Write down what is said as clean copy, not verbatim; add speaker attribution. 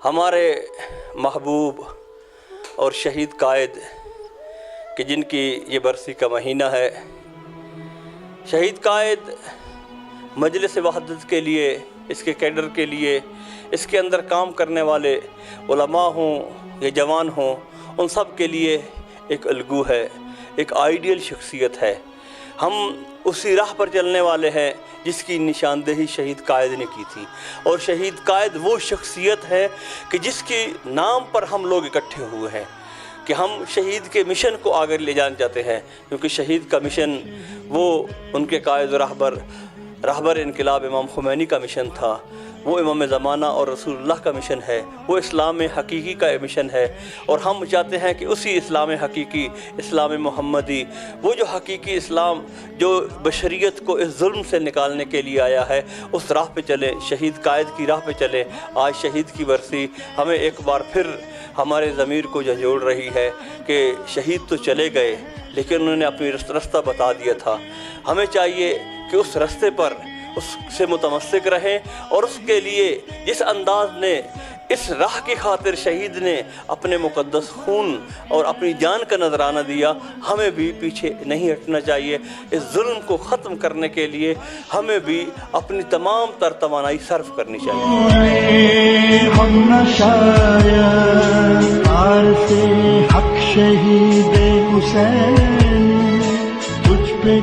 Speaker 1: ہمارے محبوب اور شہید قائد کہ جن کی یہ برسی کا مہینہ ہے، شہید قائد مجلس وحدت کے لیے، اس کے کیڈر کے لیے، اس کے اندر کام کرنے والے علماء ہوں یا جوان ہوں، ان سب کے لیے ایک الگو ہے، ایک آئیڈیل شخصیت ہے۔ ہم اسی راہ پر چلنے والے ہیں جس کی نشاندہی شہید قائد نے کی تھی، اور شہید قائد وہ شخصیت ہے کہ جس کے نام پر ہم لوگ اکٹھے ہوئے ہیں کہ ہم شہید کے مشن کو آگے لے جانا چاہتے ہیں، کیونکہ شہید کا مشن وہ ان کے قائد و رہبر انقلاب امام خمینی کا مشن تھا، وہ امام زمانہ اور رسول اللہ کا مشن ہے، وہ اسلام حقیقی کا مشن ہے، اور ہم چاہتے ہیں کہ اسی اسلام حقیقی، اسلام محمدی، وہ جو حقیقی اسلام جو بشریت کو اس ظلم سے نکالنے کے لیے آیا ہے، اس راہ پہ چلیں، شہید قائد کی راہ پہ چلیں۔ آج شہید کی برسی ہمیں ایک بار پھر ہمارے ضمیر کو جھنجھوڑ رہی ہے کہ شہید تو چلے گئے لیکن انہوں نے اپنی رستہ بتا دیا تھا۔ ہمیں چاہیے کہ اس رستے پر اس سے متمسک رہیں، اور اس کے لیے جس انداز نے اس راہ کی خاطر شہید نے اپنے مقدس خون اور اپنی جان کا نذرانہ دیا، ہمیں بھی پیچھے نہیں ہٹنا چاہیے۔ اس ظلم کو ختم کرنے کے لیے ہمیں بھی اپنی تمام تر توانائی صرف کرنی چاہیے۔
Speaker 2: ہم نہ شاید حق شہید حسین تجھ پہ